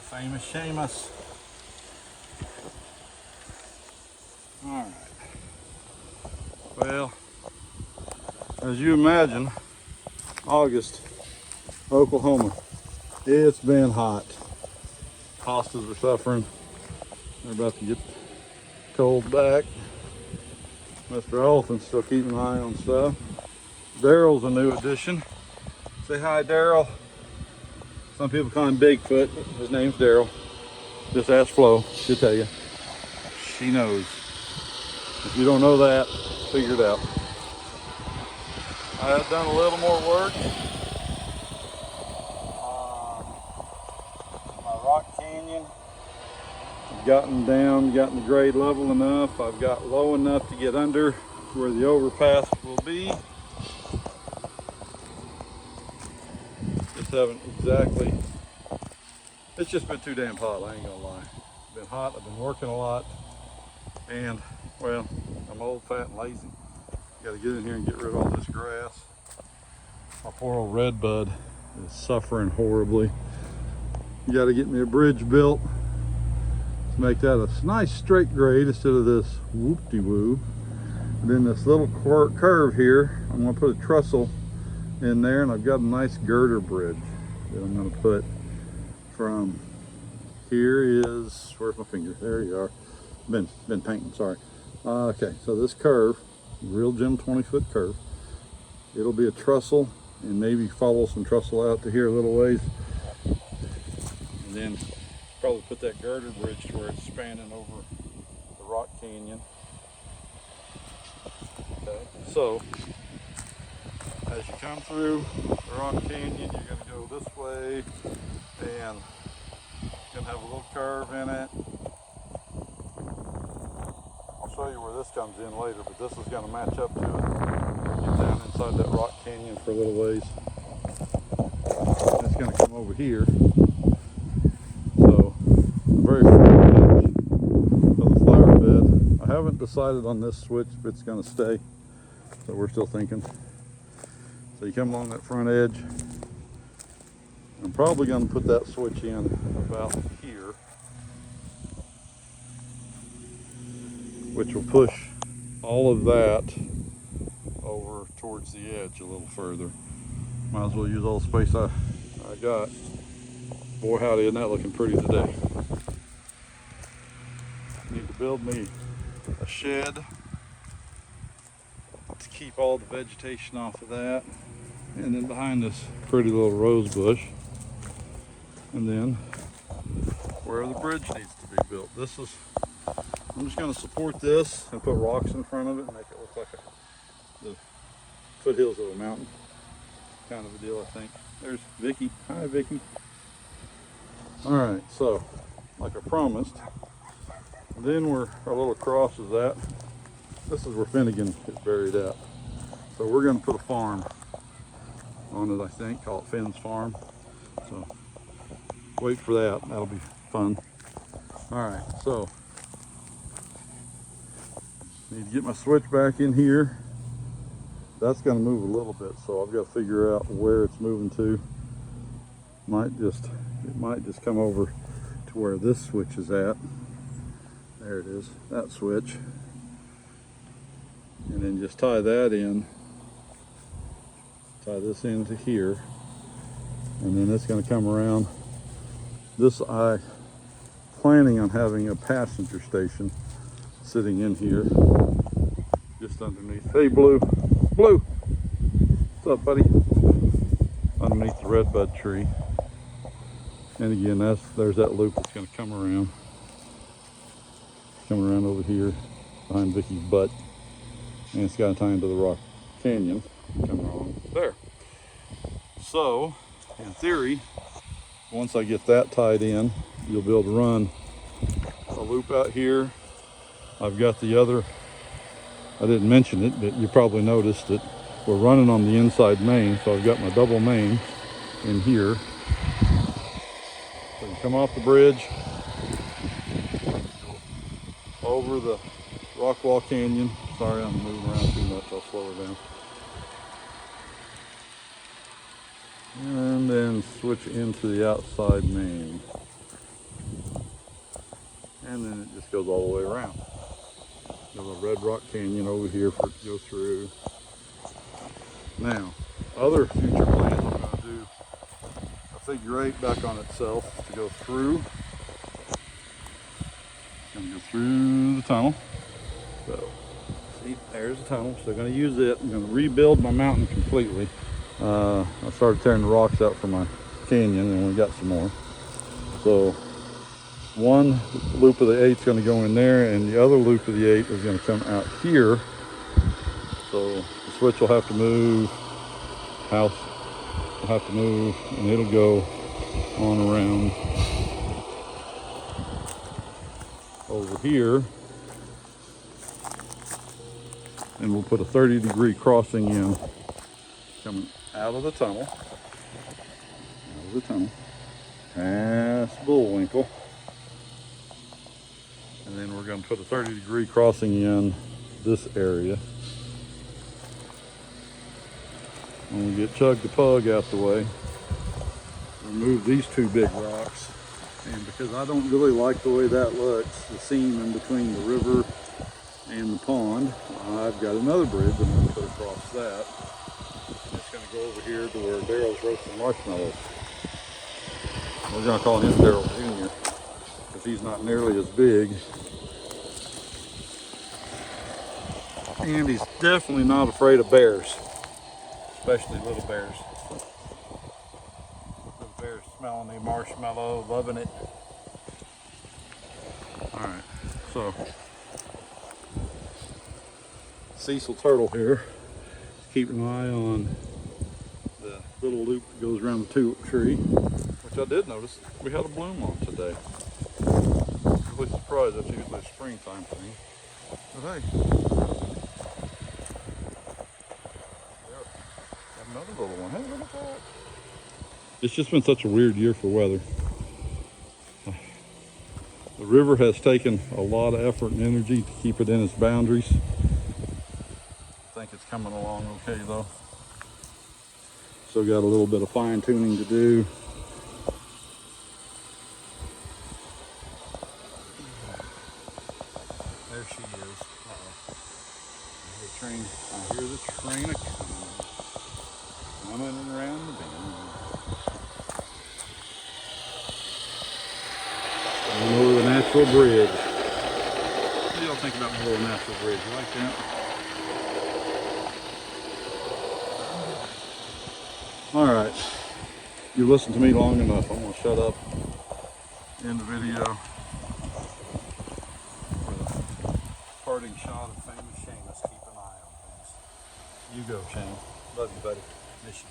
famous Seamus. Alright. Well, as you imagine, August, Oklahoma, it's been hot. Hostas are suffering. They're about to get cold back. Mr. Elephant's still keeping an eye on stuff. Daryl's a new addition. Say hi, Daryl. Some people call him Bigfoot. His name's Daryl. Just ask Flo. She'll tell you. She knows. If you don't know that, figure it out. I have done a little more work on my rock canyon. I've gotten the grade level enough. I've got low enough to get under where the overpass will be. Just haven't exactly. It's just been too damn hot, I ain't gonna lie. It's been hot, I've been working a lot, and well, I'm old, fat, and lazy. Gotta get in here and get rid of all this grass. My poor old redbud is suffering horribly. You gotta get me a bridge built to make that a nice straight grade instead of this whoop-de-woo. And then this little curve here, I'm gonna put a trestle in there, and I've got a nice girder bridge that I'm gonna put from here is, where's my finger? There you are. Been painting, sorry. Okay, so this curve, real Jim 20-foot curve, it'll be a trestle and maybe follow some trestle out to here a little ways. And then probably put that girder bridge to where it's spanning over the rock canyon. Okay, so as you come through the rock canyon, you're going to go this way, and it's going to have a little curve in it. I'll show you where this comes in later, but this is going to match up to it. Get down inside that rock canyon for a little ways. And it's going to come over here. So, the very front edge of the flower bed. I haven't decided on this switch if it's going to stay, so we're still thinking. So you come along that front edge. I'm probably going to put that switch in about here, which will push all of that over towards the edge a little further. Might as well use all the space I got. Boy howdy, isn't that looking pretty today. Need to build me a shed to keep all the vegetation off of that. And then behind this pretty little rose bush. And then where the bridge needs to be built. I'm just going to support this and put rocks in front of it and make it look like the foothills of a mountain kind of a deal, I think. There's Vicky. Hi, Vicky. All right, so like I promised, then we're a little across is that. This is where Finnegan is buried at. So we're going to put a farm on it, I think, call it Finn's Farm. So wait for that. That'll be fun. All right, so need to get my switch back in here. That's going to move a little bit, so I've got to figure out where it's moving to. It might just come over to where this switch is at. There it is, that switch. And then just tie that in. Tie this into here. And then it's going to come around. I'm planning on having a passenger station sitting in here, just underneath. Hey, Blue. Blue! What's up, buddy? Underneath the redbud tree. And again, there's that loop that's going to come around. Come around over here behind Vicky's butt. And it's got to tie into the rock canyon. Come along there. So, in theory, once I get that tied in, you'll be able to run a loop out here. I've got the other, I didn't mention it, but you probably noticed that we're running on the inside main, so I've got my double main in here. So you come off the bridge, over the Rockwall Canyon. Sorry, I'm moving around too much, I'll slow her down. And then switch into the outside main. and then it just goes all the way around. There's a Red Rock Canyon over here for it to go through. Now, other future plans, I'm going to do a figure 8 back on itself to go through. Going to go through the tunnel. So, see, there's the tunnel. So, I'm going to use it. I'm going to rebuild my mountain completely. I started tearing the rocks out for my canyon, and we got some more. So, one loop of the 8 is going to go in there, and the other loop of the 8 is going to come out here. So the switch will have to move, house will have to move, and it'll go on around over here. And we'll put a 30-degree crossing in coming out of the tunnel, past Bullwinkle. And then we're going to put a 30-degree crossing in this area. When we get Chug the Pug out the way, remove these two big rocks. And because I don't really like the way that looks, the seam in between the river and the pond, I've got another bridge I'm going to put across that. And it's going to go over here to where Daryl's roasting marshmallows. We're going to call him Daryl Jr. because he's not nearly as big. And he's definitely not afraid of bears, especially little bears. Little bears smelling the marshmallow, loving it. Alright, so Cecil Turtle here, keep an eye on the little loop that goes around the tulip tree, which I did notice we had a bloom on today. I'm really surprised, that's usually a springtime thing. But hey, another little one. Hey, look at that. It's just been such a weird year for weather. The river has taken a lot of effort and energy to keep it in its boundaries. I think it's coming along okay though. Still got a little bit of fine tuning to do. There she is. I hear the train a-coming. Coming around the bend. Going over the natural bridge. What do y'all think about my little natural bridge? You like that? Alright. You listened to me long enough. I'm going to shut up. End the video. With a parting shot of famous Seamus. Keep an eye on things. You go, Shane. Love you, buddy. Miss you.